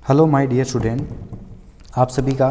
Hello my dear student, आप सभी का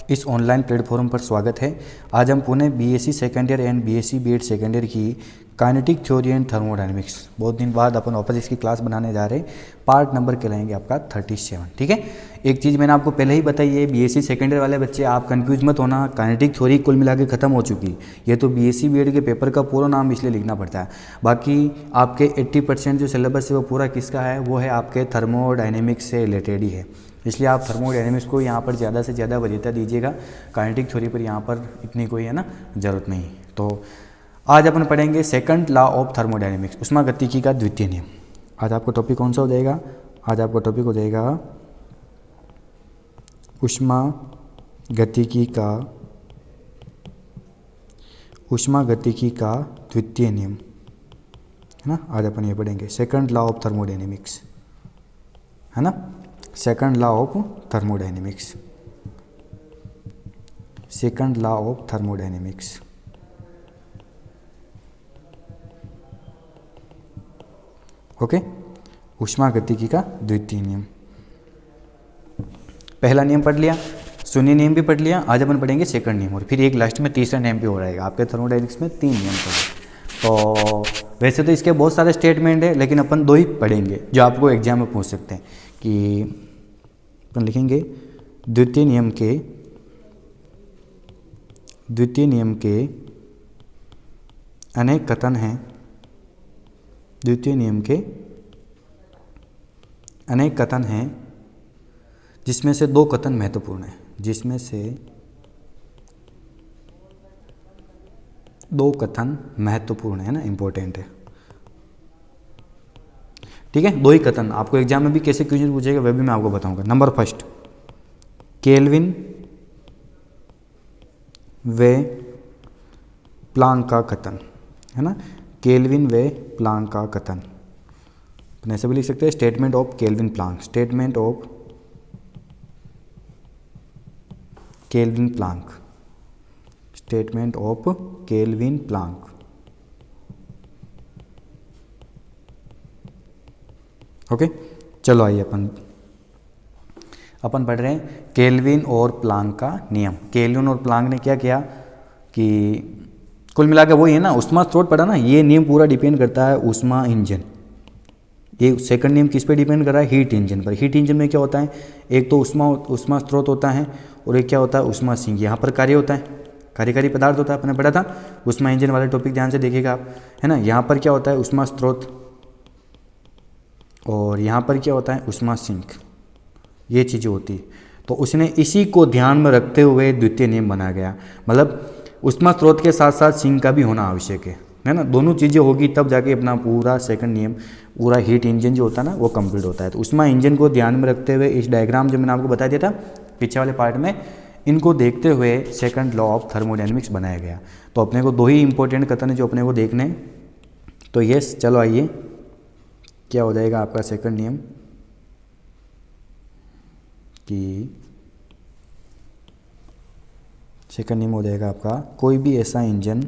इस ऑनलाइन प्लेटफॉर्म पर स्वागत है। आज हम Pune BSc second year and BSc BEd second year की काइनेटिक थ्योरी एंड थर्मोडायनेमिक्स बहुत दिन बाद अपन वापस इसकी क्लास बनाने जा रहे हैं। पार्ट नंबर कहलाएंगे आपका 37। ठीक है, एक चीज़ मैंने आपको पहले ही बताई है, बीएससी सेकेंड ईयर वाले बच्चे आप कंफ्यूज मत होना। काइनेटिक थ्योरी कुल मिला के खत्म हो चुकी। ये तो बीएससी बीएड के पेपर का पूरा नाम इसलिए लिखना पड़ता है। बाकी आपके 80% जो सिलेबस है वो पूरा किसका है, वो है आपके थर्मोडायनेमिक्स से रिलेटेड ही है। इसलिए आप थर्मोडायनेमिक्स को यहाँ पर ज़्यादा से ज़्यादा वरीयता दीजिएगा। काइनेटिक थ्योरी पर यहाँ पर इतनी कोई है ना ज़रूरत नहीं। तो आज अपन पढ़ेंगे सेकंड लॉ ऑफ थर्मोडायनेमिक्स, ऊष्मागतिकी का द्वितीय नियम। आज आपका टॉपिक कौन सा हो जाएगा? आज आपका टॉपिक हो जाएगा ऊष्मागतिकी का द्वितीय नियम, है ना। आज अपन ये पढ़ेंगे सेकंड लॉ ऑफ थर्मोडायनेमिक्स, है ना। Second law of thermodynamics, second law of thermodynamics. Okay, ऊष्मागतिकी का द्वितीय नियम। पहला नियम पढ़ लिया, शून्य नियम भी पढ़ लिया। आज अपन पढ़ेंगे सेकंड नियम और फिर एक लास्ट में तीसरा नियम भी हो रहेगा। आपके थर्मोडायनेमिक्स में 3 नियम पढ़े। तो वैसे तो इसके बहुत सारे स्टेटमेंट है, लेकिन अपन 2 ही पढ़ेंगे जो आपको एग्जाम में पूछ सकते हैं। कि अपन लिखेंगे द्वितीय नियम के अनेक कथन हैं। द्वितीय नियम के अनेक कथन हैं जिसमें से 2 कथन महत्वपूर्ण हैं, जिसमें से 2 कथन महत्वपूर्ण है ना, इंपॉर्टेंट है। ठीक है, 2 ही कथन। आपको एग्जाम में भी कैसे क्वेश्चन पूछेगा वह भी मैं आपको बताऊंगा। नंबर फर्स्ट, केल्विन व प्लांक का कथन, है ना। केल्विन व प्लांक का कथन अपन ऐसे भी लिख सकते हैं, statement of kelvin Planck, statement of kelvin Planck, statement of kelvin Planck. Okay, चलो आइए अपन पढ़ रहे हैं केल्विन और प्लांक का नियम। केल्विन और प्लांक ने क्या किया कि कुल मिलाकर वही है ना, ऊष्मा स्रोत पढ़ा ना। ये नियम पूरा डिपेंड करता है ऊष्मा इंजन। ये सेकंड नियम किस पे डिपेंड कर रहा है? हीट इंजन पर। हीट इंजन में क्या होता है, एक तो ऊष्मा स्रोत होता है और एक क्या होता है, ऊष्मा सिंक। यहाँ पर कार्य होता है, कार्यकारी पदार्थ होता है। अपने पढ़ा था ऊष्मा इंजन वाले टॉपिक, ध्यान से देखिएगा आप, है ना। यहाँ पर क्या होता है, ऊष्मा स्रोत, और यहाँ पर क्या होता है, ऊष्मा सिंक। ये चीज़ें होती है। तो उसने इसी को ध्यान में रखते हुए द्वितीय नियम बनाया गया। मतलब ऊष्मा स्रोत के साथ साथ सिंक का भी होना आवश्यक है ना। दोनों चीज़ें होगी तब जाके अपना पूरा सेकंड नियम, पूरा हीट इंजन जो होता है ना वो कंप्लीट होता है। तो ऊष्मा इंजन को ध्यान में रखते हुए इस डायग्राम जो मैंने आपको बता दिया था पीछे वाले पार्ट में, इनको देखते हुए सेकंड लॉ ऑफ थर्मोडायनेमिक्स बनाया गया। तो अपने को 2 ही इंपॉर्टेंट कथन है जो अपने को देखने। तो यस, चलो आइए, क्या हो जाएगा आपका सेकंड नियम कि सेकंड नियम हो जाएगा आपका, कोई भी ऐसा इंजन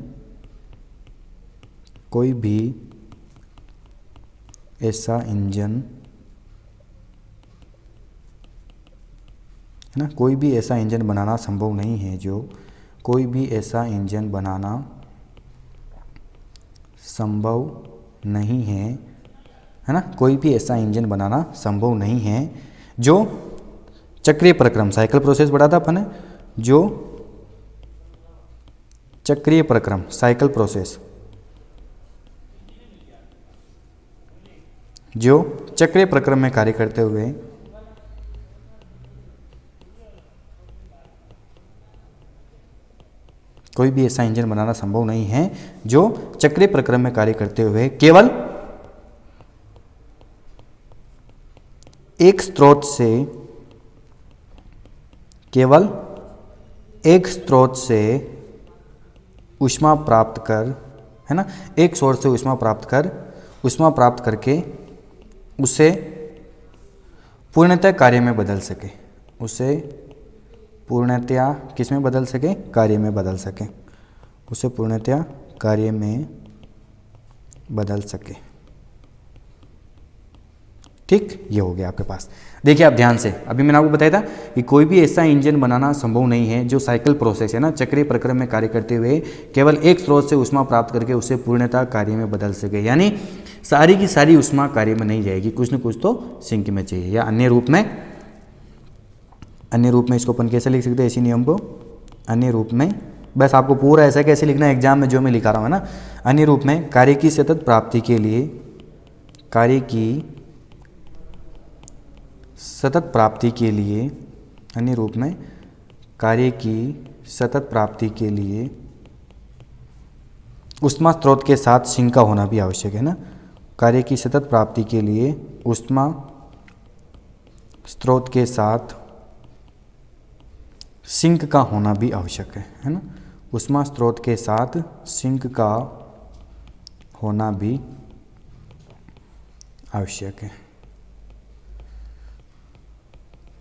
है ना, कोई भी ऐसा इंजन बनाना संभव नहीं है जो, कोई भी ऐसा इंजन बनाना संभव नहीं है ना, कोई भी ऐसा इंजन बनाना संभव नहीं है जो चक्रीय प्रक्रम, साइकिल प्रोसेस पढ़ा था अपन ने, जो चक्रीय प्रक्रम, साइकिल प्रोसेस, जो चक्रीय प्रक्रम में कार्य करते हुए कोई भी ऐसा इंजन बनाना संभव नहीं है जो चक्रीय प्रक्रम में कार्य करते हुए केवल एक स्रोत से ऊष्मा प्राप्त कर, है ना, एक सोर्स से ऊष्मा प्राप्त करके उसे पूर्णतः कार्य में बदल सके, उसे पूर्णतया किस में बदल सके, कार्य में बदल सके, उसे पूर्णतया कार्य में बदल सके। ठीक, ये हो गया आपके पास। देखिए आप ध्यान से, अभी मैंने आपको बताया था कि कोई भी ऐसा इंजन बनाना संभव नहीं है जो साइकिल प्रोसेस है ना, चक्रीय प्रक्रम में कार्य करते हुए केवल एक स्रोत से ऊष्मा प्राप्त करके उसे पूर्णतः कार्य में बदल सके। यानी सारी की सारी ऊष्मा कार्य में नहीं जाएगी, कुछ न कुछ तो सिंक में चाहिए। या अन्य रूप में इसको अपन कैसे लिख सकते हैं इसी नियम को, अन्य रूप में, बस आपको पूरा ऐसा कैसे लिखना है एग्जाम में जो मैं लिखा रहा हूँ ना, अन्य रूप में कार्य की सतत प्राप्ति के लिए, कार्य की सतत प्राप्ति के लिए, अन्य रूप में कार्य की सतत प्राप्ति के लिए ऊष्मा स्रोत के साथ सिंक का होना भी आवश्यक है ना। कार्य की सतत प्राप्ति के लिए ऊष्मा स्रोत के साथ सिंक का होना भी आवश्यक है ना। ऊष्मा स्रोत के साथ सिंक का होना भी आवश्यक है।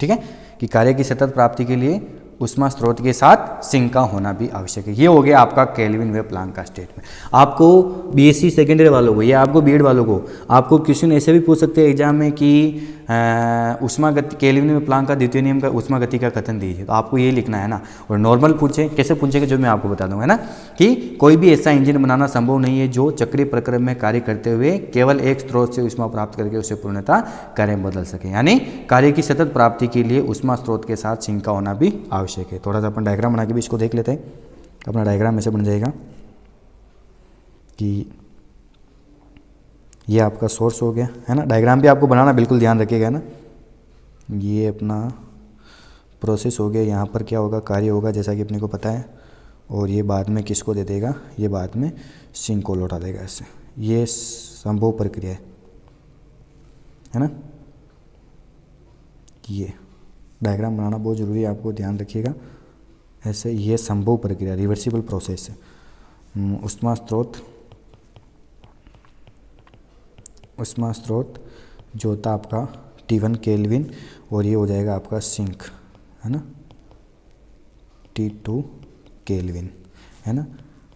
ठीक है, कि कार्य की सतत प्राप्ति के लिए ऊष्मा स्रोत के साथ सिंक का होना भी आवश्यक है। ये हो गया आपका केल्विन वेव प्लांक का स्टेटमेंट। आपको बीएससी सेकेंडरी वालों को या आपको बीएड वालों को आपको क्वेश्चन ऐसे भी पूछ सकते हैं एग्जाम में कि ऊष्मा गति, केल्विन वेव प्लांक का द्वितीय नियम का ऊष्मा गति का कथन दीजिए, तो आपको ये लिखना है ना। और नॉर्मल पूछे, कैसे पूछेगा जो मैं आपको बता दूंगा ना, कि कोई भी ऐसा इंजन बनाना संभव नहीं है जो चक्रीय प्रक्रम में कार्य करते हुए केवल एक स्रोत से ऊष्मा प्राप्त करके उसे पूर्णतः कार्य में बदल सके। यानी कार्य की सतत प्राप्ति के लिए ऊष्मा स्रोत के साथ सिंक का होना भी आवश्यक है। थोड़ा सा अपन डायग्राम बना के भी इसको देख लेते हैं। अपना डायग्राम ऐसे बन जाएगा कि ये आपका सोर्स हो गया है ना। डायग्राम भी आपको बनाना बिल्कुल ध्यान रखिएगा ना। ये अपना प्रोसेस हो गया, यहाँ पर क्या होगा, कार्य होगा जैसा कि अपने को पता है, और ये बाद में किसको दे देगा, ये बाद में सिंक को लौटा देगा इससे। ये संभव प्रक्रिया है ना। ये डायग्राम बनाना बहुत ज़रूरी है, आपको ध्यान रखिएगा ऐसे। ये संभव प्रक्रिया, रिवर्सिबल प्रोसेस है। ऊष्मा स्रोत जो था आपका T1 केल्विन, और ये हो जाएगा आपका सिंक है ना, T2 केल्विन है ना।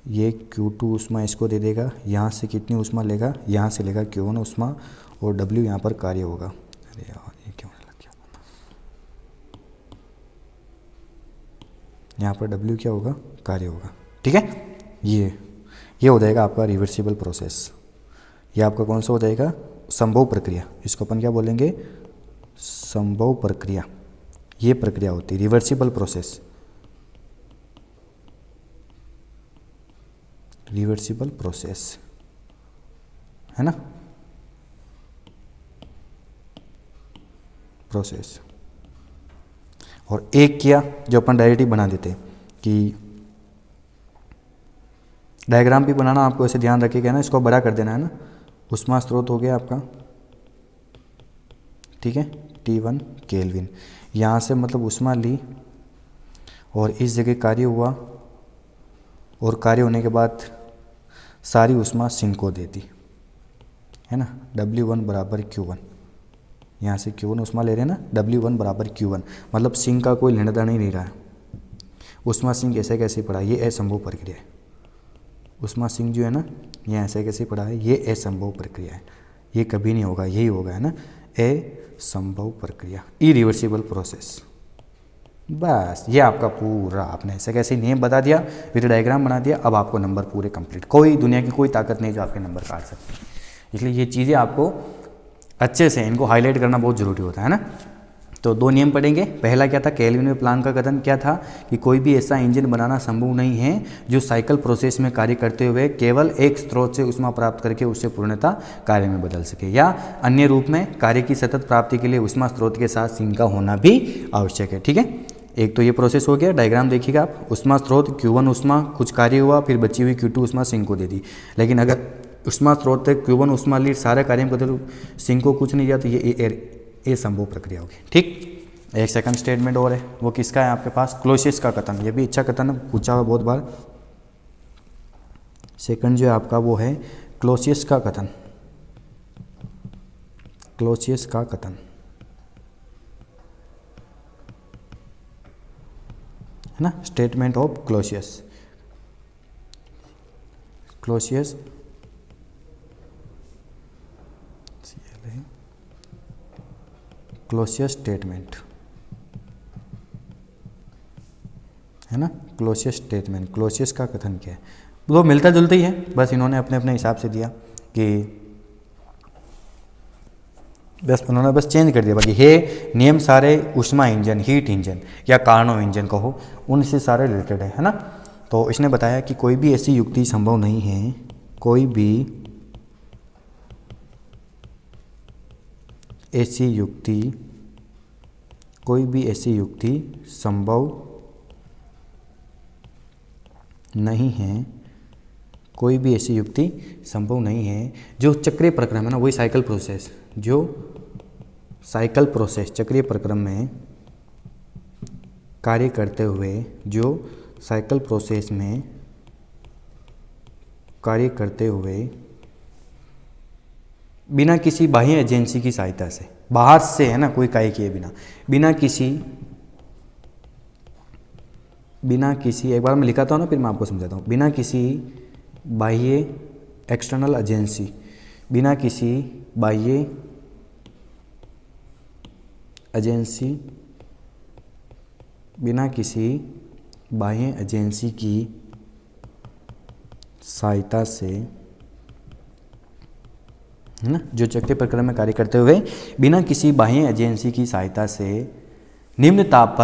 ये Q2 ऊष्मा इसको दे देगा, यहाँ से कितनी ऊष्मा लेगा, यहाँ से लेगा Q1 ऊष्मा, और W यहाँ पर कार्य होगा। अरे यार ये क्यों लग गया, यहाँ पर W क्या होगा, कार्य होगा। ठीक है, ये हो जाएगा आपका रिवर्सिबल प्रोसेस। ये आपका कौन सा हो जाएगा, संभव प्रक्रिया। इसको अपन क्या बोलेंगे, संभव प्रक्रिया। ये प्रक्रिया होती है रिवर्सिबल प्रोसेस, रिवर्सिबल प्रोसेस है ना, प्रोसेस। और एक किया जो अपन डायरेक्ट ही बना देते कि डायग्राम भी बनाना आपको ऐसे ध्यान रखिएगा ना, इसको बड़ा कर देना है ना। ऊष्मा स्रोत हो गया आपका, ठीक है, T1 केल्विन। यहाँ से मतलब ऊष्मा ली और इस जगह कार्य हुआ, और कार्य होने के बाद सारी ऊष्मा सिंक को दे दी है ना। W1 बराबर Q1, यहाँ से Q1 ऊष्मा ले रहे हैं ना, W1 बराबर Q1, मतलब सिंक का कोई लेना देना ही नहीं रहा। ऊष्मा सिंक ऐसे कैसे पड़ा, ये असंभव प्रक्रिया है। ऊष्मा सिंक जो है ना, ये ऐसे कैसे पड़ा है, ये असंभव प्रक्रिया है, ये कभी नहीं होगा, यही होगा है ना, असंभव प्रक्रिया, इरिवर्सिबल प्रोसेस। बस ये आपका पूरा, आपने ऐसे कैसे नियम बता दिया, फिर डायग्राम बना दिया, अब आपको नंबर पूरे कंप्लीट। कोई दुनिया की कोई ताकत नहीं जो आपके नंबर काट सकती। इसलिए ये चीज़ें आपको अच्छे से इनको हाईलाइट करना बहुत ज़रूरी होता है ना। तो दो नियम पढ़ेंगे। पहला क्या था, केल्विन वेव प्लांक का कथन क्या था कि कोई भी ऐसा इंजन बनाना संभव नहीं है जो साइकिल प्रोसेस में कार्य करते हुए केवल एक स्रोत से ऊष्मा प्राप्त करके उससे पूर्णतः कार्य में बदल सके। या अन्य रूप में कार्य की सतत प्राप्ति के लिए ऊष्मा स्रोत के साथ सिंक का होना भी आवश्यक है। ठीक है, एक तो ये प्रोसेस हो गया। डायग्राम देखिएगा आप, ऊष्मा स्रोत Q1 ऊष्मा, कुछ कार्य हुआ, फिर बची हुई Q2 ऊष्मा सिंक को दे दी। लेकिन अगर ऊष्मा स्रोत Q1 ऊष्मा ली, सारे कार्य में बदल, सिंक को कुछ नहीं दिया, तो ये संभव प्रक्रिया होगी। ठीक, एक सेकंड स्टेटमेंट और है, वो किसका है आपके पास, क्लोसियस का कथन। ये भी अच्छा कथन पूछा हुआ बहुत बार। सेकंड जो है आपका वो है क्लोसियस का कथन, क्लोसियस का कथन है ना, स्टेटमेंट ऑफ क्लोसियस। क्लोसियस क्लोसियस स्टेटमेंट, है ना, क्लोसियस स्टेटमेंट, क्लोसियस का कथन क्या है, वो मिलता जुलता ही है, बस इन्होंने अपने अपने हिसाब से दिया कि बस उन्होंने बस चेंज कर दिया। बाकी हे नियम सारे ऊष्मा इंजन, हीट इंजन या कार्नो इंजन कहो, उनसे सारे रिलेटेड है ना। तो इसने बताया कि कोई भी ऐसी युक्ति संभव नहीं है, कोई भी ऐसी युक्ति, कोई भी ऐसी युक्ति संभव नहीं है, कोई भी ऐसी युक्ति संभव नहीं है जो चक्रीय प्रक्रम है ना, वही साइकिल प्रोसेस, जो साइकिल प्रोसेस चक्रीय प्रक्रम में कार्य करते हुए, जो साइकिल प्रोसेस में कार्य करते हुए बिना किसी बाह्य एजेंसी की सहायता से, बाहर से है ना, कोई कार्य किए बिना, बिना किसी एक बार मैं लिखाता हूँ ना, फिर मैं आपको समझाता हूँ। बिना किसी बाह्य एक्सटर्नल एजेंसी, बिना किसी बाह्य एजेंसी, बिना किसी बाह्य एजेंसी की सहायता से, है ना, जो चक्रीय प्रक्रम में कार्य करते हुए बिना किसी बाह्य एजेंसी की सहायता से निम्न ताप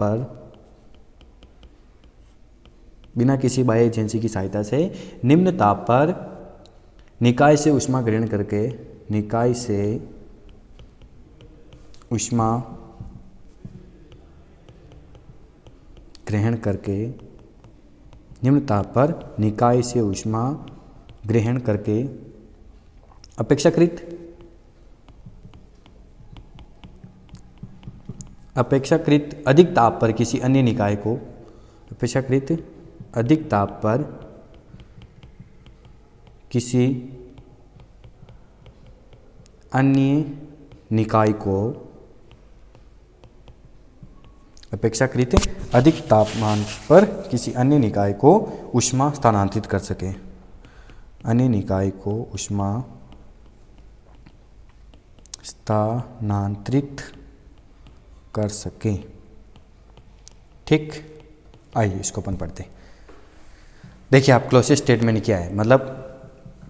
पर बिना किसी बाह्य एजेंसी की सहायता से निम्न ताप पर निकाय से ऊष्मा ग्रहण करके, निकाय से ऊष्मा ग्रहण करके, निम्न ताप पर निकाय से ऊष्मा ग्रहण करके अपेक्षाकृत अधिक ताप पर किसी अन्य निकाय को, अपेक्षाकृत अधिक ताप पर किसी अन्य निकाय को, अपेक्षाकृत अधिक तापमान पर किसी अन्य निकाय को ऊष्मा स्थानांतरित कर सके, अन्य निकाय को ऊष्मा स्थानांतरित कर सके। ठीक, आइए इसको अपन पढ़ते हैं। देखिए आप क्लोसियस स्टेटमेंट क्या है, मतलब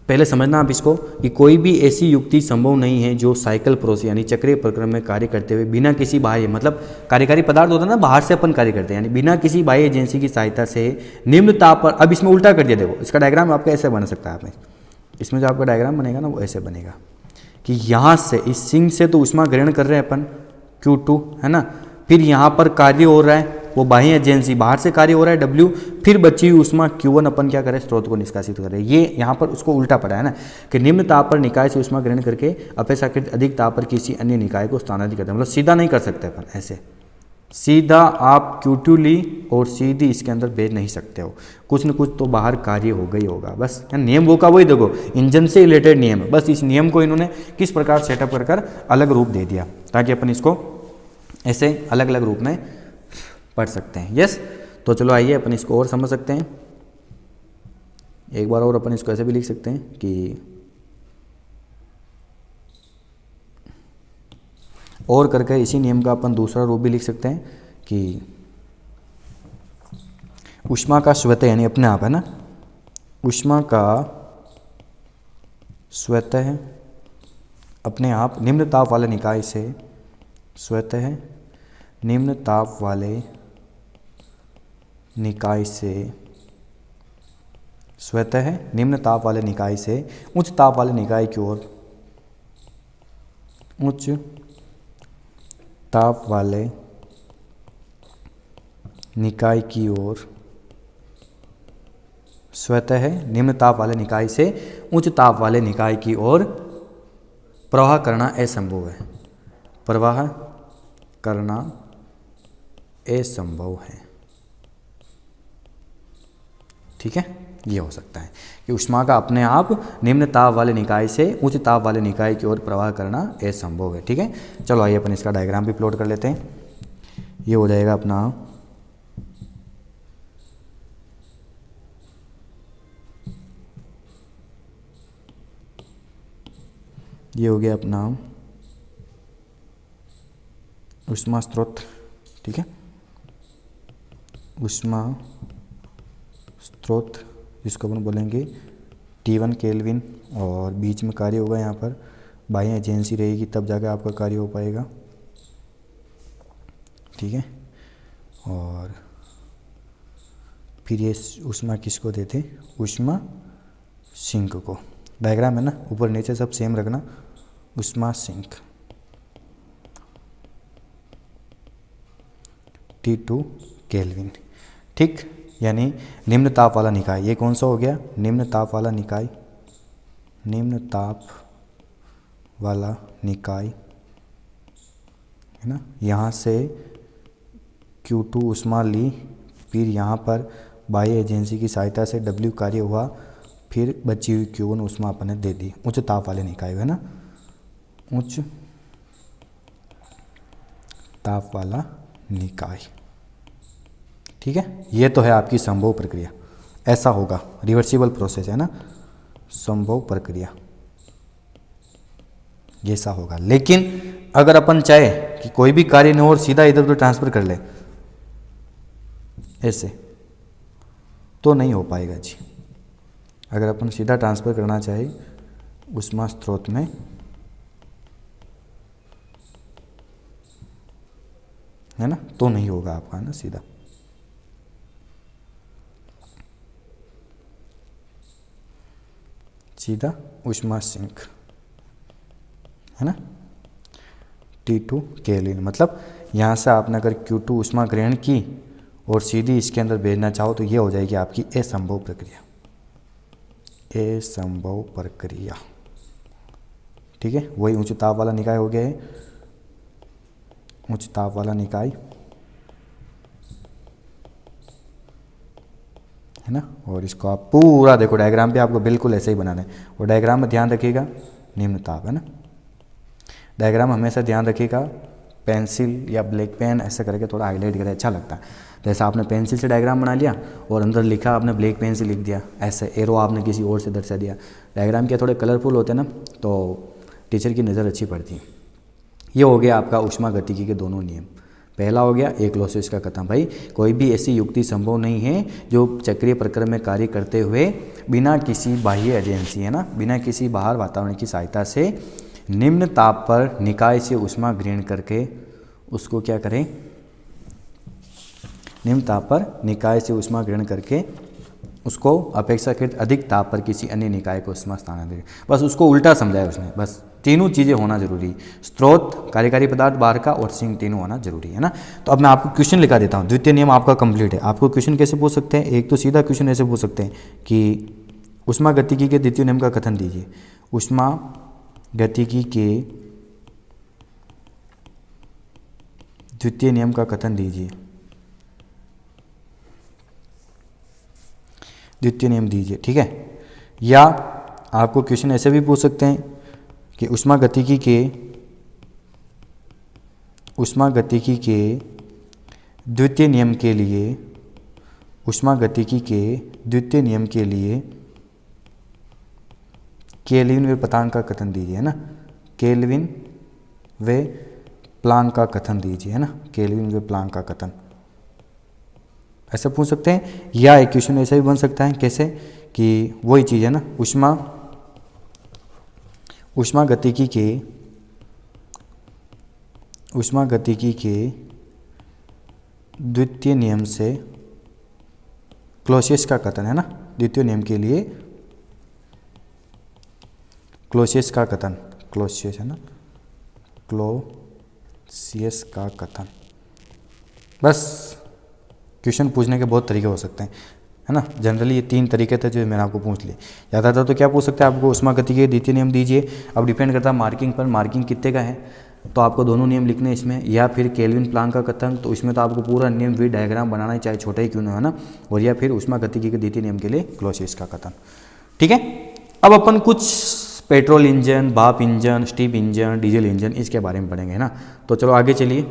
पहले समझना आप इसको कि कोई भी ऐसी युक्ति संभव नहीं है जो साइकिल प्रोसेस यानी चक्रीय प्रक्रम में कार्य करते हुए बिना किसी बाह्य, मतलब कार्यकारी पदार्थ होता है ना, बाहर से अपन कार्य करते हैं, यानी बिना किसी बाह्य एजेंसी की सहायता से निम्न ताप पर, अब इसमें उल्टा कर दिया, देखो इसका डायग्राम आपका ऐसे बन सकता है, इसमें जो आपका डायग्राम बनेगा ना वो ऐसे बनेगा कि यहाँ से इस सिंक से तो ऊष्मा ग्रहण कर रहे हैं अपन Q2, है ना, फिर यहाँ पर कार्य हो रहा है, वो बाह्य एजेंसी बाहर से कार्य हो रहा है W, फिर बची हुई ऊष्मा Q1 अपन क्या करें, स्रोत को निष्कासित कर रहे हैं। ये यहाँ पर उसको उल्टा पड़ा है ना, कि निम्न ताप पर निकाय से ऊष्मा ग्रहण करके अपेक्षाकृत अधिक ताप पर किसी अन्य निकाय को स्थानांतरित करते हैं, मतलब सीधा नहीं कर सकते अपन, ऐसे सीधा आप Q2 ली और सीधी इसके अंदर भेज नहीं सकते हो, कुछ न कुछ तो बाहर कार्य हो गई होगा, बस नियम वो का वही, देखो इंजन से रिलेटेड नियम है, बस इस नियम को इन्होंने किस प्रकार सेटअप कर अलग रूप दे दिया ताकि अपन इसको ऐसे अलग अलग रूप में पढ़ सकते हैं। यस, तो चलो आइए अपन इसको और समझ सकते हैं, एक बार और अपन इसको ऐसे भी लिख सकते हैं कि और करके इसी नियम का अपन दूसरा रूप भी लिख सकते हैं कि ऊष्मा का स्वतः यानी अपने आप, है ना, ऊष्मा का स्वतः अपने आप निम्न ताप वाले निकाय से, स्वतः निम्न ताप वाले निकाय से, स्वतः निम्न ताप वाले निकाय से उच्च ताप वाले निकाय की ओर, उच्च ताप वाले निकाय की ओर, स्वतः निम्न ताप वाले निकाय से उच्च ताप वाले निकाय की ओर प्रवाह करना असंभव है, प्रवाह करना असंभव है। ठीक है, ये हो सकता है कि ऊष्मा का अपने आप निम्न ताप वाले निकाय से उच्च ताप वाले निकाय की ओर प्रवाह करना असंभव है। ठीक है, चलो आइए अपन इसका डायग्राम भी प्लॉट कर लेते हैं। ये हो जाएगा अपना ये हो गया अपना ऊष्मा स्रोत, ठीक है, ऊष्मा स्रोत जिसको अपन बोलेंगे T1 केल्विन, और बीच में कार्य होगा यहाँ पर बाह्य एजेंसी रहेगी, तब जाकर आपका कार्य हो पाएगा, ठीक है। और फिर ये ऊष्मा किसको देते, ऊष्मा सिंक को। डायग्राम है ना, ऊपर नीचे सब सेम रखना, ऊष्मा सिंक T2 केल्विन, ठीक। यानी निम्न ताप वाला निकाय, ये कौन सा हो गया, निम्न ताप वाला निकाय, निम्न ताप वाला निकाय है ना। यहाँ से Q2 ऊष्मा ली, फिर यहाँ पर बाह्य एजेंसी की सहायता से W कार्य हुआ, फिर बची हुई Q1 ऊष्मा अपन ने दे दी उच्च ताप वाले निकाय, है ना, उच्च ताप वाला निकाय, ठीक है। ये तो है आपकी संभव प्रक्रिया, ऐसा होगा, रिवर्सिबल प्रोसेस है ना, संभव प्रक्रिया ऐसा होगा। लेकिन अगर अपन चाहे कि कोई भी कार्य न हो और सीधा इधर उधर ट्रांसफर कर ले ऐसे, तो नहीं हो पाएगा जी। अगर अपन सीधा ट्रांसफर करना चाहे ऊष्मा स्रोत में, है ना, तो नहीं होगा आपका, है ना, सीधा। सीधा ऊष्मा सिंक, है ना, T2 केल्विन, मतलब यहाँ से आपने अगर Q2 ऊष्मा ग्रहण की और सीधी इसके अंदर भेजना चाहो तो ये हो जाएगी आपकी असंभव प्रक्रिया, असंभव प्रक्रिया, ठीक है। वही उच्च ताप वाला निकाय हो गया है, उच्च ताप वाला निकाय, है ना। और इसको आप पूरा देखो डायग्राम पे, आपको बिल्कुल ऐसे ही बनाना है, और डायग्राम में ध्यान रखिएगा निम्न ताप, है ना। डायग्राम हमेशा ध्यान रखिएगा, पेंसिल या ब्लैक पेन ऐसा करके थोड़ा हाईलाइट करें, अच्छा लगता है। जैसा आपने पेंसिल से डायग्राम बना लिया और अंदर लिखा आपने ब्लैक पेन से लिख दिया, ऐसे एरो आपने किसी और से दर्शा दिया। डायग्राम के थोड़े कलरफुल होते हैं ना, तो टीचर की नज़र अच्छी पड़ती है। ये हो गया आपका ऊष्मा गतिकी के दोनों नियम। पहला हो गया एक क्लॉसियस का कथन, भाई कोई भी ऐसी युक्ति संभव नहीं है जो चक्रीय प्रक्रम में कार्य करते हुए बिना किसी बाह्य एजेंसी, है ना, बिना किसी बाहर वातावरण की सहायता से निम्न ताप पर निकाय से ऊष्मा ग्रहण करके उसको क्या करें, निम्न ताप पर निकाय से ऊष्मा ग्रहण करके उसको अपेक्षाकृत अधिक ताप पर किसी अन्य निकाय को ऊष्मा स्थानांतरित, बस उसको उल्टा समझाया उसने। बस तीनों चीज़ें होना जरूरी, स्रोत, कार्यकारी पदार्थ बाहर का और सिंक, तीनों होना जरूरी है ना। तो अब मैं आपको क्वेश्चन लिखा देता हूँ, द्वितीय नियम आपका कंप्लीट है। आपको क्वेश्चन कैसे पूछ सकते हैं, एक तो सीधा क्वेश्चन ऐसे पूछ सकते हैं कि ऊष्मा गतिकी के द्वितीय नियम का कथन दीजिए। ऊष्मा गतिकी के द्वितीय नियम का कथन दीजिए, द्वितीय नियम दीजिए, ठीक है। या आपको क्वेश्चन ऐसे भी पूछ सकते हैं कि ऊष्मा गतिकी के द्वितीय नियम के लिए, ऊष्मा गतिकी के द्वितीय नियम के लिए केल्विन व प्लांक का कथन दीजिए, है ना, केल्विन व प्लांक का कथन दीजिए, है ना, केल्विन व प्लांक का कथन, ऐसा पूछ सकते हैं। या एक क्वेश्चन ऐसा भी बन सकता है, कैसे कि वही चीज़ है ना, ऊष्मा गतिकी के द्वितीय नियम से क्लॉसियस का कथन, है ना, द्वितीय नियम के लिए क्लॉसियस का कथन, क्लॉसियस, है ना, क्लॉसियस का कथन। बस क्वेश्चन पूछने के बहुत तरीके हो सकते हैं, है ना। जनरली ये तीन तरीके थे जो मैंने आपको पूछ लिए। ज़्यादातर तो क्या पूछ सकते हैं आपको, ऊष्मा गतिकी के द्वितीय नियम दीजिए। अब डिपेंड करता है मार्किंग पर, मार्किंग कितने का है, तो आपको दोनों नियम लिखने इसमें, या फिर केल्विन प्लांक का कथन, तो इसमें तो आपको पूरा नियम भी डायग्राम बनाना ही, चाहे छोटा ही क्यों ना, है ना। और या फिर ऊष्मा गतिकी के द्वितीय नियम के लिए क्लॉसियस का कथन, ठीक है। अब अपन कुछ पेट्रोल इंजन, भाप engine, steam engine, diesel engine, इसके बारे में पढ़ेंगे, है ना। तो चलो आगे चलिए।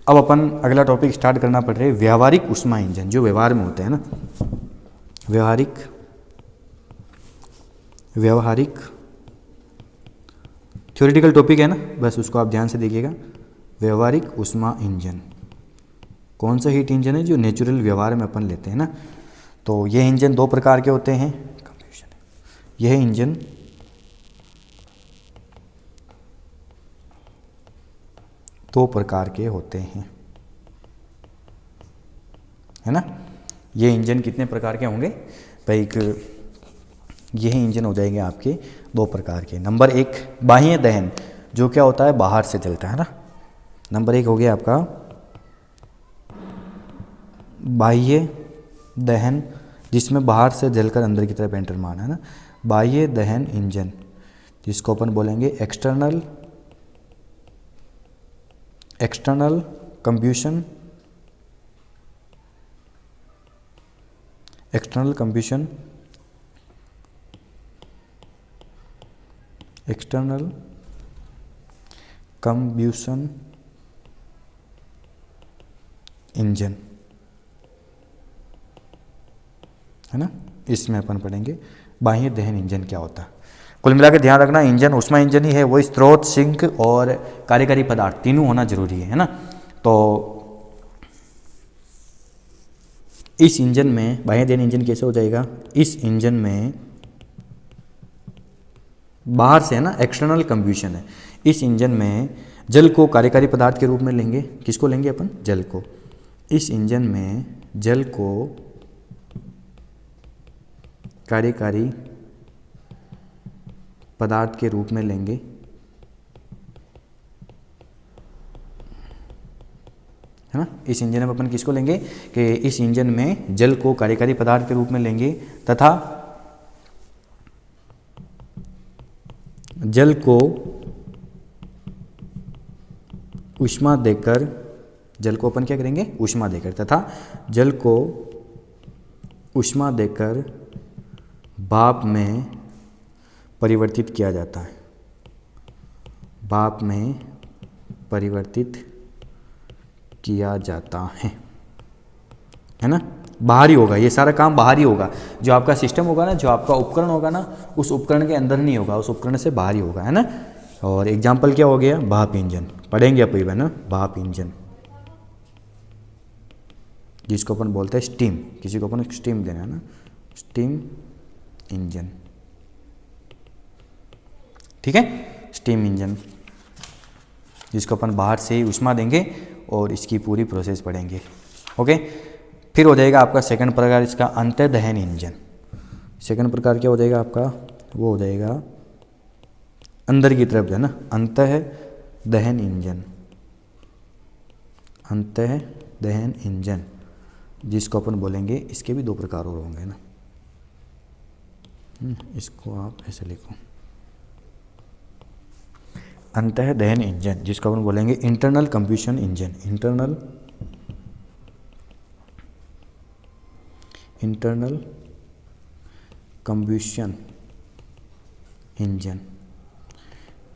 अब अपन अगला टॉपिक स्टार्ट करना पड़ रहा है व्यावहारिक ऊष्मा इंजन, जो व्यवहार में होते हैं ना, व्यावहारिक थ्योरेटिकल टॉपिक है ना, बस उसको आप ध्यान से देखिएगा। व्यवहारिक ऊष्मा इंजन कौन सा हीट इंजन है जो नेचुरल व्यवहार में अपन लेते हैं ना। तो ये इंजन दो प्रकार के होते हैं। यह इंजन दो प्रकार के होते हैं, है ना। ये इंजन कितने प्रकार के होंगे भाई? यह इंजन हो जाएंगे आपके दो प्रकार के। नंबर एक, बाह्य दहन, जो क्या होता है बाहर से जलता है ना। नंबर एक हो गया आपका बाह्य दहन, जिसमें बाहर से जलकर अंदर की तरफ एंटर मारना है ना। बाह्य दहन इंजन, जिसको अपन बोलेंगे external combustion, external combustion engine, है ना। इसमें अपन पढ़ेंगे बाह्य दहन इंजन क्या होता है। कुल मिलाकर ध्यान रखना, इंजन ऊष्मा इंजन ही है, वही स्रोत, सिंक और कार्यकारी पदार्थ तीनों होना जरूरी है ना। तो इस इंजन में बाह्य दहन इंजन कैसे हो जाएगा? इस इंजन में बाहर से है ना, एक्सटर्नल कंबशन है। इस इंजन में जल को कार्यकारी पदार्थ के रूप में लेंगे। किसको लेंगे अपन? जल को। इस इंजन में जल को कार्यकारी पदार्थ के रूप में लेंगे, है ना। इस इंजन में अपन किसको लेंगे कि इस इंजन में जल को कार्यकारी पदार्थ के रूप में लेंगे तथा जल को ऊष्मा देकर, जल को अपन क्या करेंगे? ऊष्मा देकर, तथा जल को ऊष्मा देकर भाप में परिवर्तित किया जाता है। भाप में परिवर्तित किया जाता है ना। बाहर ही होगा, ये सारा काम बाहर ही होगा। जो आपका सिस्टम होगा ना, जो आपका उपकरण होगा ना, उस उपकरण के अंदर नहीं होगा, उस उपकरण से बाहर ही होगा, है ना। और एग्जाम्पल क्या हो गया? भाप इंजन पढ़ेंगे अपन, है ना। भाप इंजन, जिसको अपन बोलते हैं स्टीम, किसी को अपन स्टीम देना है ना, स्टीम इंजन, ठीक है। स्टीम इंजन, जिसको अपन बाहर से ही ऊष्मा देंगे और इसकी पूरी प्रोसेस पढ़ेंगे। ओके, फिर हो जाएगा आपका सेकंड प्रकार इसका अंतःदहन इंजन। सेकंड प्रकार क्या हो जाएगा आपका? वो हो जाएगा अंदर की तरफ है ना, अंतःदहन इंजन। अंतःदहन इंजन, जिसको अपन बोलेंगे, इसके भी दो प्रकार और होंगे ना। इसको आप ऐसे लिखो, अंतःदहन इंजन, जिसको अपन बोलेंगे internal combustion engine. Internal combustion engine,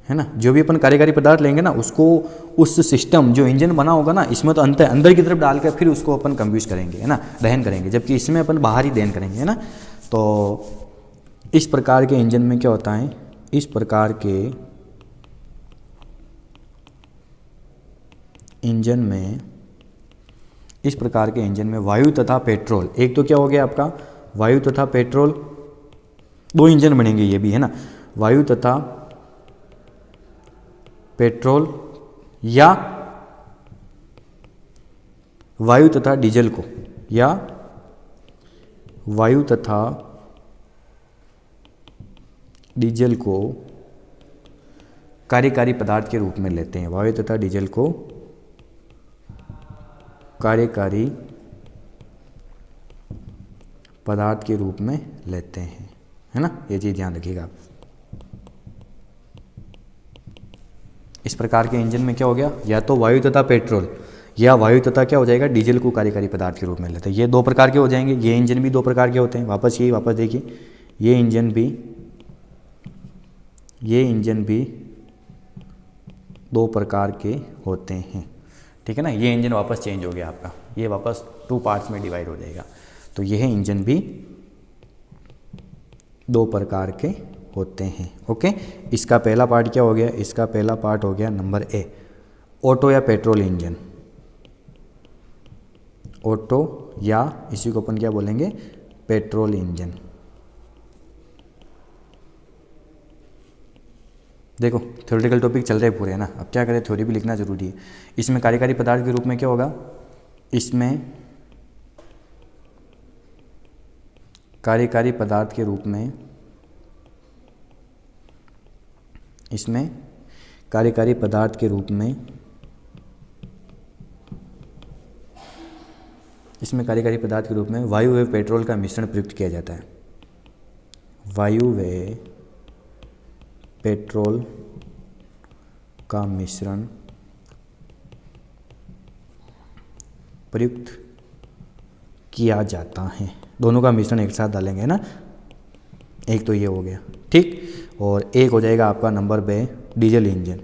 है ना। जो भी अपन कार्यकारी पदार्थ लेंगे ना, उसको उस सिस्टम जो इंजन बना होगा ना, इसमें तो अंदर की तरफ डालकर फिर उसको अपन कंब्यूस करेंगे, है ना, दहन करेंगे, जबकि इसमें अपन बाहर ही दहन करेंगे, है ना। तो इस प्रकार के इंजन में क्या होता है? इस प्रकार के इंजन में वायु तथा पेट्रोल, एक तो क्या हो गया आपका वायु तथा पेट्रोल, दो इंजन बनेंगे ये भी, है ना। वायु तथा पेट्रोल या वायु तथा डीजल को, या वायु तथा डीजल को कार्यकारी पदार्थ के रूप में लेते हैं। वायु तथा डीजल को कार्यकारी पदार्थ के रूप में लेते हैं, है ना। ये चीज़ ध्यान रखिएगा। इस प्रकार के इंजन में क्या हो गया? या तो वायु तथा पेट्रोल या वायु तथा क्या हो जाएगा? डीजल को कार्यकारी पदार्थ के रूप में लेते हैं। ये दो प्रकार के हो जाएंगे। ये इंजन भी दो प्रकार के होते हैं। वापस देखिए, ये इंजन भी दो प्रकार के होते हैं, ठीक है ना। ये इंजन वापस चेंज हो गया आपका, ये वापस 2 पार्ट्स में डिवाइड हो जाएगा। तो यह इंजन भी दो प्रकार के होते हैं। ओके, इसका पहला पार्ट क्या हो गया, इसका पहला पार्ट हो गया नंबर ए, ऑटो या पेट्रोल इंजन। ऑटो या इसी को अपन क्या बोलेंगे, पेट्रोल इंजन। देखो थ्योरेटिकल टॉपिक चल रहे पूरे है ना, अब क्या करें, थ्योरी भी लिखना जरूरी है। इसमें कार्यकारी पदार्थ के रूप में क्या होगा, इसमें कार्यकारी पदार्थ के रूप में, इसमें कार्यकारी पदार्थ के रूप में, इसमें कार्यकारी पदार्थ के रूप में वायु व पेट्रोल का मिश्रण प्रयुक्त किया जाता है। वायु व पेट्रोल का मिश्रण प्रयुक्त किया जाता है। दोनों का मिश्रण एक साथ डालेंगे ना, एक तो ये हो गया ठीक, और एक हो जाएगा आपका नंबर बे डीजल इंजन।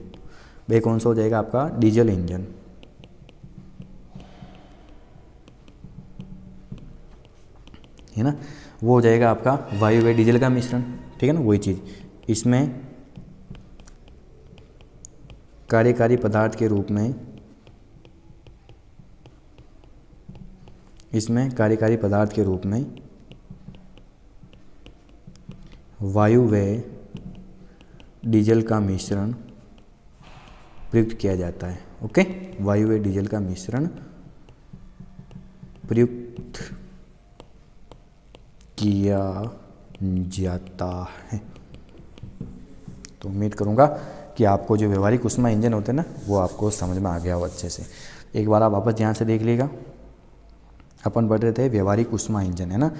बे कौन सा हो जाएगा आपका, डीजल इंजन। है ना, वो हो जाएगा आपका वायु व डीजल का मिश्रण, ठीक है ना, वही चीज़। इसमें कार्यकारी पदार्थ के रूप में, इसमें कार्यकारी पदार्थ के रूप में वायु व डीजल का मिश्रण प्रयुक्त किया जाता है। ओके, वायु व डीजल का मिश्रण प्रयुक्त किया जाता है। तो उम्मीद करूँगा कि आपको जो व्यवहारिक ऊष्मा इंजन होते हैं ना, वो आपको समझ में आ गया हो अच्छे से। एक बार आप वापस ध्यान से देख लीजिएगा, अपन पढ़ रहे थे व्यवहारिक ऊष्मा इंजन, है ना,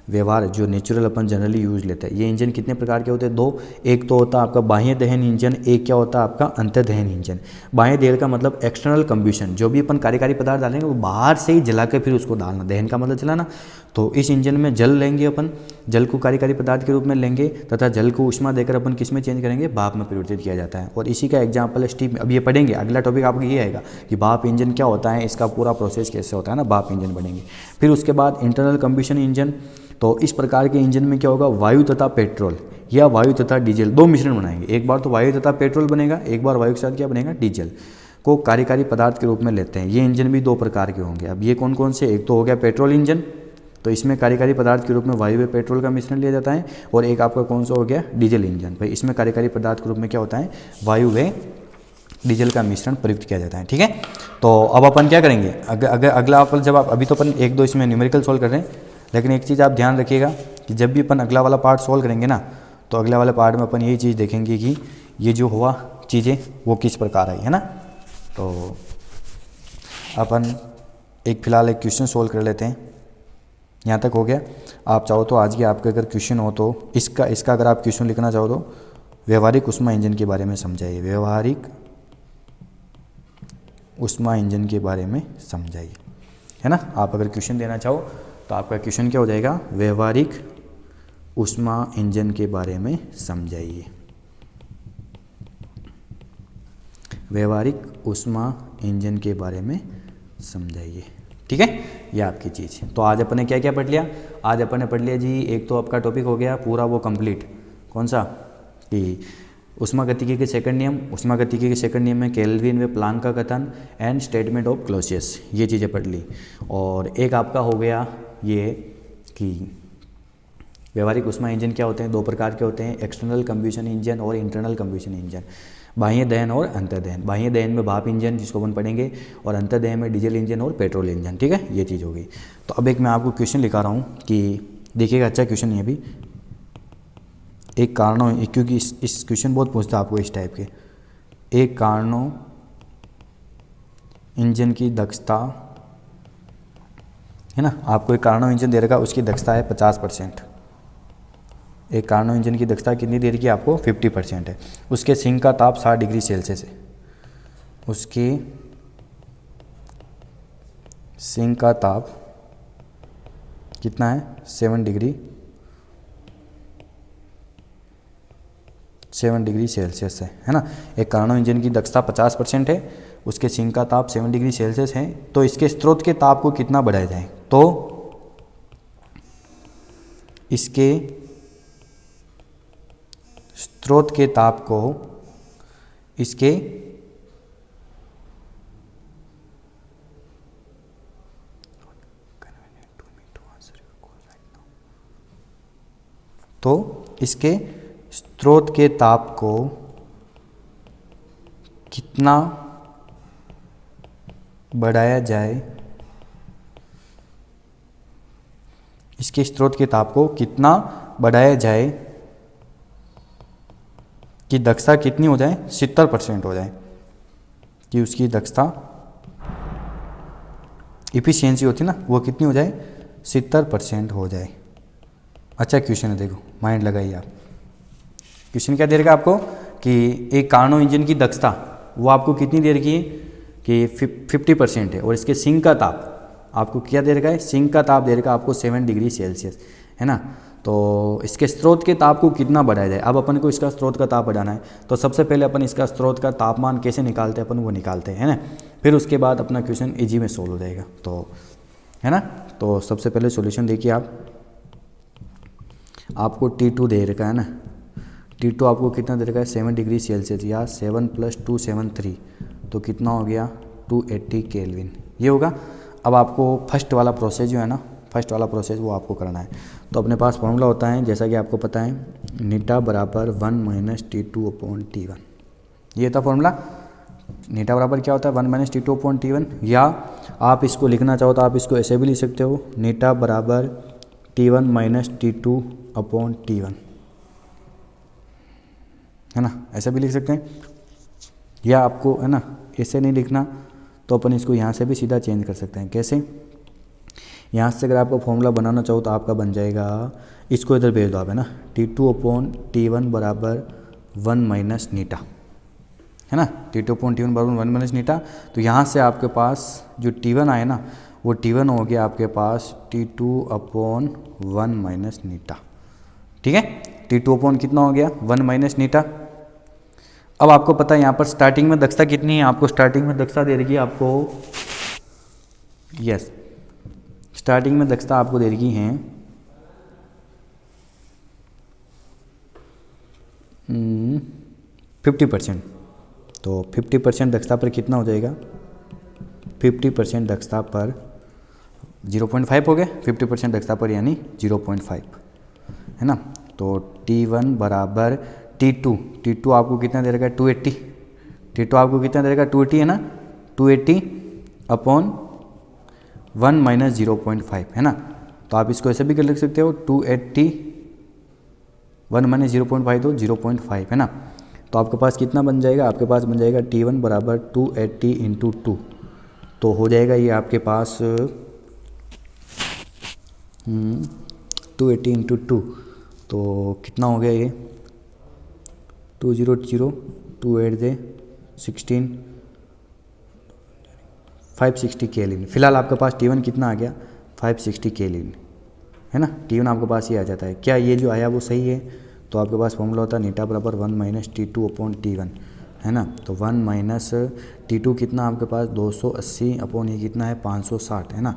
व्यवहार जो नेचुरल अपन जनरली यूज लेते हैं। ये इंजन कितने प्रकार के होते हैं, दो, एक तो होता है आपका बाह्य दहन इंजन, एक क्या होता है आपका अंतर दहन इंजन। बाह्य दहन का मतलब एक्सटर्नल कंब्यूशन, जो भी अपन कार्यकारी पदार्थ डालेंगे वो बाहर से ही जला के फिर उसको डालना, दहन का मतलब जलाना। तो इस इंजन में जल लेंगे अपन, जल को कार्यकारी पदार्थ के रूप में लेंगे तथा जल को ऊष्मा देकर अपन किस में चेंज करेंगे, भाप में परिवर्तित किया जाता है। और इसी का एग्जाम्पल है स्टीम। अब ये पढ़ेंगे, अगला टॉपिक आपको ये आएगा कि भाप इंजन क्या होता है, इसका पूरा प्रोसेस कैसे होता है ना, भाप इंजन बनेंगे। फिर उसके बाद इंटरनल कंबशन इंजन। तो इस प्रकार के इंजन में क्या होगा, वायु तथा पेट्रोल या वायु तथा डीजल दो मिश्रण बनाएंगे। एक बार तो वायु तथा पेट्रोल बनेगा, एक बार वायु के साथ क्या बनेगा, डीजल को कार्यकारी पदार्थ के रूप में लेते हैं। ये इंजन भी दो प्रकार के होंगे। अब ये कौन कौन से, एक तो हो गया पेट्रोल इंजन, तो इसमें कार्यकारी पदार्थ के रूप में वायु व पेट्रोल का मिश्रण लिया जाता है। और एक आपका कौन सा हो गया, डीजल इंजन। भाई इसमें कार्यकारी पदार्थ के रूप में क्या होता है, वायु व डीजल का मिश्रण प्रयुक्त किया जाता है। ठीक है, तो अब अपन क्या करेंगे, अगला अपन जब आप अभी तो अपन एक दो इसमें न्यूमेरिकल सॉल्व कर रहे हैं, लेकिन एक चीज़ आप ध्यान रखिएगा कि जब भी अपन अगला वाला पार्ट सॉल्व करेंगे ना, तो अगला वाले पार्ट में अपन यही चीज़ देखेंगे कि ये जो हुआ चीज़ें वो किस प्रकार आई, है ना। तो अपन एक फ़िलहाल एक क्वेश्चन सॉल्व कर लेते हैं, यहाँ तक हो गया। आप चाहो तो आज के आपके अगर क्वेश्चन हो तो इसका अगर आप क्वेश्चन लिखना चाहो तो व्यवहारिक ऊष्मा इंजन के बारे में समझाइए, व्यवहारिक ऊष्मा इंजन के बारे में समझाइए, है ना। आप अगर क्वेश्चन देना चाहो तो आपका क्वेश्चन क्या हो जाएगा, व्यवहारिक ऊष्मा इंजन के बारे में समझाइए, व्यवहारिक ऊष्मा इंजन के बारे में समझाइए। ठीक है, ये आपकी चीज़। तो आज अपन ने क्या क्या पढ़ लिया, आज अपन ने पढ़ लिया जी, एक तो आपका टॉपिक हो गया पूरा वो कंप्लीट, कौन सा, कि ऊष्मागतिकी के सेकंड नियम, ऊष्मागतिकी के सेकंड नियम में केल्विन व प्लांक का कथन एंड स्टेटमेंट ऑफ क्लॉसियस, ये चीज़ें पढ़ ली। और एक आपका हो गया ये कि व्यवहारिक ऊष्मा इंजन क्या होते हैं, दो प्रकार के होते हैं, एक्सटर्नल कंब्यूशन इंजन और इंटरनल कंब्यूशन इंजन, बाह्य दहन और अंतर्दहन। बाह्य दहन में भाप इंजन जिसको अपन पढ़ेंगे, और अंतर्दहन में डीजल इंजन और पेट्रोल इंजन। ठीक है, ये चीज़ हो गई। तो अब एक मैं आपको क्वेश्चन लिखा रहा हूँ कि देखिएगा, अच्छा क्वेश्चन ये भी एक कारणों, क्योंकि इस क्वेश्चन बहुत पूछता है आपको इस टाइप के, एक कारणों इंजन की दक्षता, है ना, आपको एक कारणों इंजन दे रखा, उसकी दक्षता है 50%। एक कारणों इंजन की दक्षता कितनी दे रखी है आपको, 50% है। उसके सिंक का ताप 60 डिग्री सेल्सियस है, उसके सिंक का ताप कितना है, 7 डिग्री सेल्सियस है ना। एक कारणों इंजन की दक्षता 50% है, उसके सिंक का ताप 7 डिग्री सेल्सियस है। तो इसके स्रोत के ताप को कितना बढ़ाया जाए, तो इसके स्रोत के ताप को इसके तो इसके स्रोत के ताप को कितना बढ़ाया जाए, इसके स्रोत के ताप को कितना बढ़ाया जाए कि दक्षता कितनी हो जाए, 70% हो जाए, कि उसकी दक्षता इफिशियंसी होती ना वो कितनी हो जाए, 70% हो जाए। अच्छा क्वेश्चन है, देखो माइंड लगाइए आप। क्वेश्चन क्या दे रखा आपको कि एक कार्नो इंजन की दक्षता वो आपको कितनी दे रखी है कि 50% है, और इसके सिंक का ताप आपको क्या दे रखा है, सिंक का ताप दे रखा है आपको 7 डिग्री सेल्सियस, है ना। तो इसके स्रोत के ताप को कितना बढ़ाया जाए। अब अपन को इसका स्रोत का ताप बढ़ाना है, तो सबसे पहले अपन इसका स्रोत का तापमान कैसे निकालते हैं, अपन वो निकालते हैं, है ना। फिर उसके बाद अपना क्वेश्चन इजी में सोल्व हो जाएगा, तो है ना। तो सबसे पहले सॉल्यूशन देखिए आपको T2 दे रखा है ना, T2 आपको कितना दे रखा है, 7 डिग्री सेल्सियस, या 7 + 2 7 3, तो कितना हो गया 280 केल्विन, ये होगा। अब आपको फर्स्ट वाला प्रोसेस जो है ना, फर्स्ट वाला प्रोसेस वो आपको करना है। तो अपने पास फॉर्मूला होता है, जैसा कि आपको पता है, नीटा बराबर 1 - T2/T1, ये था फॉर्मूला। नीटा बराबर क्या होता है, 1 - T2/T1, या आप इसको लिखना चाहो तो आप इसको ऐसे भी लिख सकते हो, नीटा बराबर T1 - T2/T1, है ना, ऐसा भी लिख सकते हैं। या आपको है ना ऐसे नहीं लिखना तो अपन इसको यहाँ से भी सीधा चेंज कर सकते हैं। कैसे, यहाँ से अगर आपको फॉर्मूला बनाना चाहो तो आपका बन जाएगा, इसको इधर भेज दो आप, है ना, T2/T1 बराबर 1 - नीटा, है ना, T2/T1 बराबर 1 - नीटा। तो यहाँ से आपके पास जो T1 आए ना, वो T1 हो गया आपके पास T2/1 - नीटा, ठीक है। T2 कितना हो गया, 1 - नीटा। अब आपको पता है यहाँ पर स्टार्टिंग में दक्षता कितनी है, आपको स्टार्टिंग में दक्षता दे रही है आपको, यस, स्टार्टिंग में दक्षता आपको दे रही है 50%। तो 50% दक्षता पर कितना हो जाएगा, 50% दक्षता पर 0.5 हो गया, 50% दक्षता पर यानी 0.5, है ना। तो T1 बराबर T2 आपको कितना दे रखा है, 280, T2 आपको कितना दे रखा है, 280, है ना, 280/1 - 0.5, है ना। तो आप इसको ऐसे भी कर लिख सकते हो, 280/1 - 0.5 तो 0.5, है ना। तो आपके पास कितना बन जाएगा, आपके पास बन जाएगा T1 बराबर 280 × 2, तो हो जाएगा ये आपके पास 280 × 2, तो कितना हो गया ये 200, 2 8 दे 16, 560 केल्विन। फिलहाल आपके पास T1 कितना आ गया, 560 केल्विन, है ना। T1 आपके पास ये आ जाता है। क्या ये जो आया वो सही है, तो आपके पास फॉर्मूला होता है नीटा बराबर 1 - T2/T1, है ना। तो 1 - T2 कितना आपके पास 280 ये कितना है 560, है ना।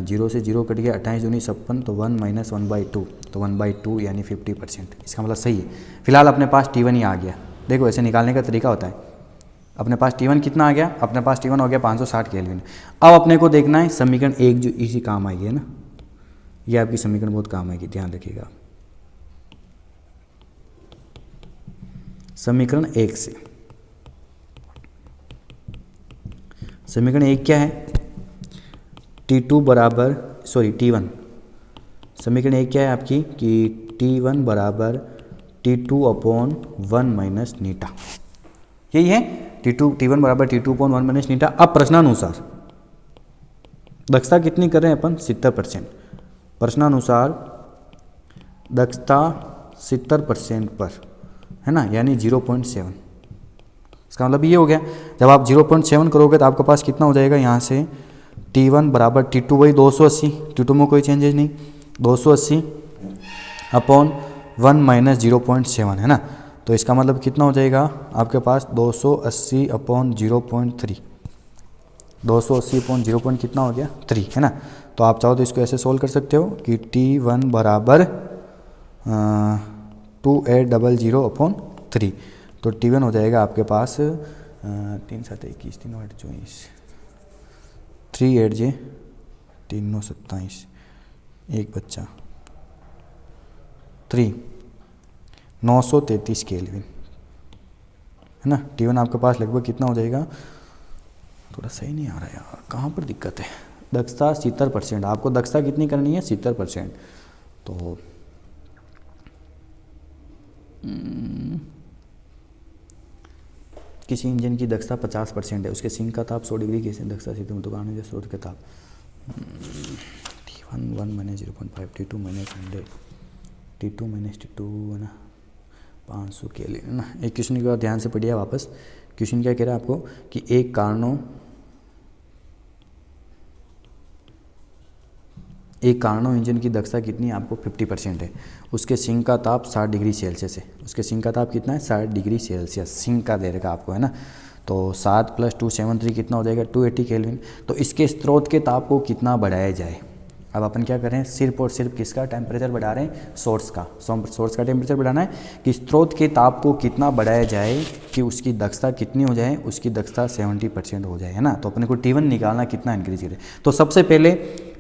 0 से 0 कट गया, 28 दूनी 56, तो 1 - 1/2, तो 1/2 यानी 50%, इसका मतलब सही है। फिलहाल अपने पास T1 ही आ गया। देखो ऐसे निकालने का तरीका होता है, अपने पास T1 कितना आ गया, अपने पास T1 हो गया 560 केल्विन। अब अपने को देखना है समीकरण 1 जो इसी काम आएगी, है ना, ये आपकी समीकरण बहुत काम आएगी, ध्यान रखिएगा। समीकरण 1 से, समीकरण 1 क्या है, T1, समीकरण 1 क्या है आपकी कि T1 बराबर T2/1 - नीटा, यही है। T1 बराबर T2/1 - नीटा। अब प्रश्नानुसार दक्षता कितनी कर रहे हैं अपन, 70%। प्रश्नानुसार दक्षता 70% पर, है ना, यानी 0.7, इसका मतलब ये हो गया। जब आप 0.7 करोगे तो आपके पास कितना हो जाएगा, यहाँ से T1 बराबर T2 वही 280, T2 में कोई चेंजेस नहीं, 280/1 - 0.7, है ना। तो इसका मतलब कितना हो जाएगा आपके पास 280/0.3, 280/0. कितना हो गया 3, है ना। तो आप चाहो तो इसको ऐसे सोल्व कर सकते हो कि T1 बराबर 2800/3। तो T1 हो जाएगा आपके पास 3 7 21 3 8 24 3 8 जे 3 9 27 एक बच्चा 3 933 केल्विन है ना। T1 आपके पास लगभग कितना हो जाएगा, थोड़ा सही नहीं आ रहा यार, कहाँ पर दिक्कत है। दक्षता 70%, आपको दक्षता कितनी करनी है 70%। तो किसी इंजन की दक्षता 50% है, उसके सिंक का ताप 100 डिग्री कैसे दक्षता सीधे दुकान है स्रोत के ताप T1 1 - 0.5 T2 - 100 T2 - T2 है ना 500 के लिए है ना। एक क्वेश्चन के बाद ध्यान से पढ़िए वापस। क्वेश्चन क्या कह रहा है आपको कि एक कार्नो इंजन की दक्षता कितनी है, आपको 50% है। उसके सिंक का ताप 60 डिग्री सेल्सियस है। उसके सिंक का ताप कितना है 60 डिग्री सेल्सियस सिंक का दे रखा आपको है ना। तो 7 + 273 कितना हो जाएगा 280 केल्विन। तो इसके स्रोत के ताप को कितना बढ़ाया जाए। अब अपन क्या करें, सिर्फ और सिर्फ किसका टेम्परेचर बढ़ा रहे हैं, सोर्स का टेम्परेचर बढ़ाना है कि स्रोत के ताप को कितना बढ़ाया जाए कि उसकी दक्षता कितनी हो जाए, उसकी दक्षता 70% हो जाए है ना। तो अपने को T1 निकालना कितना इंक्रीज करे। तो सबसे पहले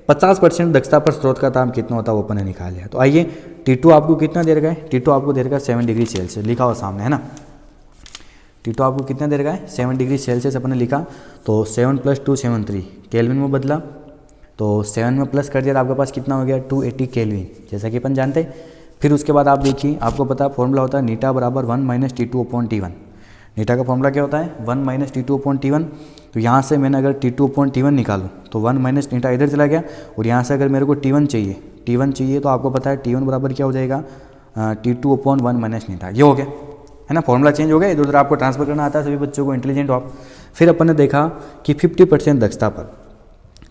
50% दक्षता पर स्रोत का ताप कितना होता है वो अपन ने निकाल लिया। तो आइए T2 आपको कितना दे रखा है, T2 आपको दे रखा है 7 डिग्री सेल्सियस लिखा हुआ सामने है ना। T2 आपको कितना दे रखा है 7 डिग्री सेल्सियस अपन ने लिखा। तो 7 + 273 केल्विन में बदला, तो 7 में प्लस कर दिया तो आपके पास कितना हो गया 280 केल्विन, जैसा कि अपन जानते हैं। फिर उसके बाद आप देखिए, आपको पता है फॉर्मूला होता है नीटा बराबर 1 - T2/T1। नीटा का फॉर्मूला क्या होता है 1 - T2/T1। तो यहाँ से मैंने अगर T2/T1 निकालूँ तो 1 - नीटा इधर चला गया, और यहाँ से अगर मेरे को T1 चाहिए तो आपको पता है T1 बराबर क्या हो जाएगा T2/1 - नीटा। ये हो गया है ना, फॉर्मूला चेंज हो गया। इधर उधर आपको ट्रांसफर करना आता है, सभी बच्चों को, इंटेलिजेंट हो आप। फिर अपन ने देखा कि 50% दक्षता पर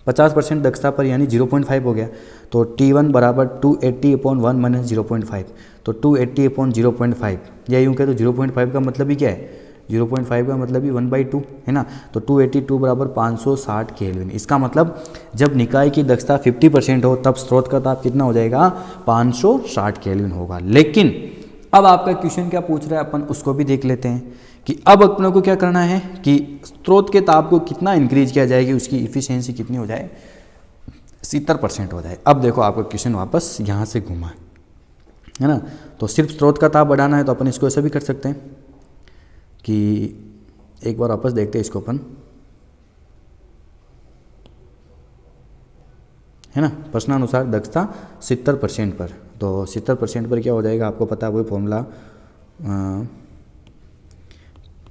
50% दक्षता पर यानी 0.5 हो गया। तो T1 बराबर 280/1 - 0.5। तो 280/0.5 या यूँ कहे तो 0.5 का मतलब ही क्या है, 0.5 का मतलब ही 1/2 है ना। तो 282 बराबर 560 केल्विन। इसका मतलब जब निकाय की दक्षता 50% हो तब स्रोत का ताप कितना हो जाएगा 560 केल्विन होगा। लेकिन अब आपका क्वेश्चन क्या पूछ रहा है अपन उसको भी देख लेते हैं कि अब अपने को क्या करना है कि स्रोत के ताप को कितना इंक्रीज किया जाएगी, उसकी इफिशियंसी कितनी हो जाए 70% हो जाए। अब देखो आपका क्वेश्चन वापस यहाँ से घुमा है ना। तो सिर्फ स्रोत का ताप बढ़ाना है तो अपन इसको ऐसा भी कर सकते हैं कि एक बार वापस देखते हैं इसको अपन है ना। प्रश्नानुसार दक्षता 70% पर, तो 70% पर क्या हो जाएगा आपको पता है वही फॉर्मूला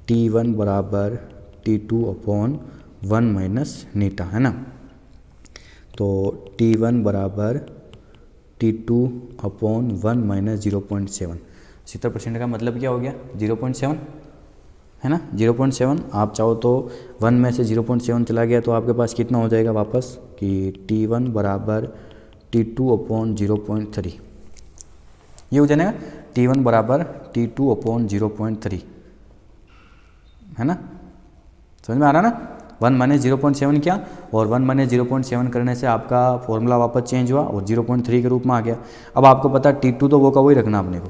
T1 बराबर T2/1 - नीटा है ना। तो T1 बराबर T2/1 - 0.7। 70% का मतलब क्या हो गया 0.7 है ना। 0.7 आप चाहो तो 1 में से 0.7 चला गया तो आपके पास कितना हो जाएगा वापस कि T1 बराबर T2/0.3। ये हो जाएगा T1 बराबर T2/0.3 है ना। समझ में आ रहा ना। 1 - 0.7 किया और 1 - 0.7 करने से आपका फॉर्मूला वापस चेंज हुआ और 0.3 के रूप में आ गया। अब आपको पता T2 तो वो का वही रखना अपने को,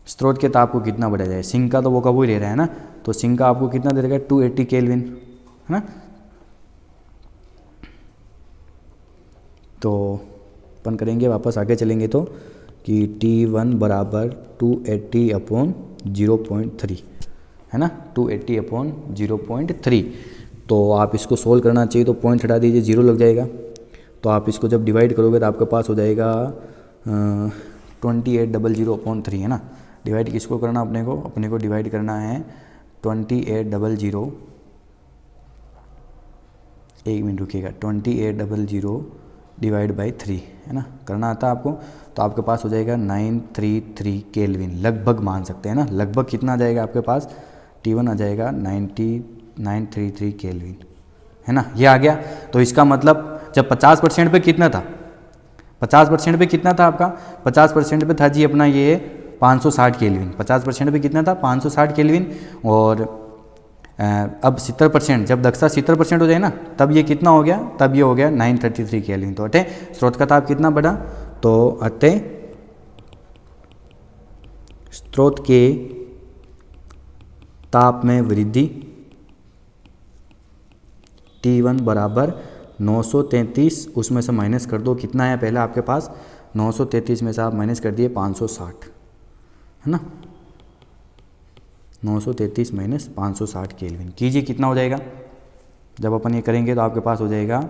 स्रोत के ताप को कितना बढ़ाया जाए, सिंक का तो वो का वही रह रहा है ना। तो सिंक का आपको कितना दे देगा 280 केल्विन है ना। तो अपन करेंगे वापस आगे चलेंगे तो कि T1 बराबर 280/0.3 है ना, 280/0.3। तो आप इसको सोल्व करना चाहिए तो पॉइंट हटा दीजिए, 0 लग जाएगा। तो आप इसको जब डिवाइड करोगे तो आपके पास हो जाएगा 2800/3 है ना। डिवाइड किसको करना अपने को डिवाइड करना है 2800, एक मिनट रुकिएगा, 2800 डिवाइड बाई 3 है ना, करना आता है आपको। तो आपके पास हो जाएगा 933 केल्विन, लगभग मान सकते हैं ना। लगभग कितना आ जाएगा आपके पास T1 आ जाएगा 933 केल्विन है ना। ये आ गया। तो इसका मतलब जब 50% पे कितना था, 50% पे कितना था आपका, 50% पे था जी अपना ये 560 केल्विन। 50% पे कितना था 560 केल्विन। और अब 70%, जब दक्षता 70% हो जाए ना तब ये कितना हो गया, तब ये हो गया 933 केल्विन। तो अतः स्रोत का ताप कितना बढ़ा, तो अतः स्रोत के ताप में वृद्धि T1 बराबर 933, उसमें से माइनस कर दो, कितना है पहले आपके पास 933 में से आप माइनस कर दिए 560, है ना। 933 माइनस 560 केल्विन कीजिए, कितना हो जाएगा। जब अपन ये करेंगे तो आपके पास हो जाएगा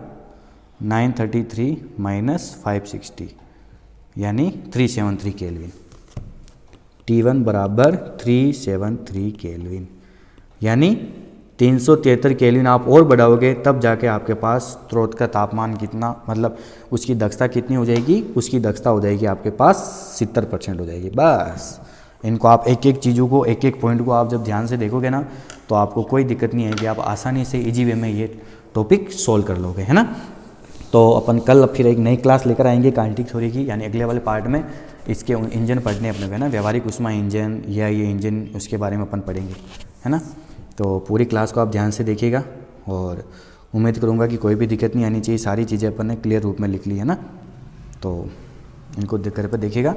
933 माइनस 560 यानी 373 केल्विन। T1 बराबर 373 केल्विन, यानी 373 केल्विन आप और बढ़ाओगे तब जाके आपके पास स्रोत का तापमान कितना, मतलब उसकी दक्षता कितनी हो जाएगी, उसकी दक्षता हो जाएगी आपके पास 70% हो जाएगी। बस इनको आप एक एक चीज़ों को, एक एक पॉइंट को आप जब ध्यान से देखोगे ना तो आपको कोई दिक्कत नहीं आएगी, आप आसानी से इजी वे में ये टॉपिक सोल्व कर लोगे, है ना। तो अपन कल फिर एक नई क्लास लेकर आएंगे काइनेटिक थ्योरी की, यानी अगले वाले पार्ट में इसके इंजन पढ़ने अपने है ना, व्यवहारिक ऊष्मा इंजन या ये इंजन, उसके बारे में अपन पढ़ेंगे, है ना। तो पूरी क्लास को आप ध्यान से देखिएगा और उम्मीद करूँगा कि कोई भी दिक्कत नहीं आनी चाहिए, सारी चीज़ें अपन ने क्लियर रूप में लिख ली है ना। तो इनको देख कर देखिएगा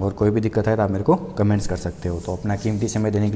और कोई भी दिक्कत है तो आप मेरे को कमेंट्स कर सकते हो। तो अपना कीमती समय देने के लिए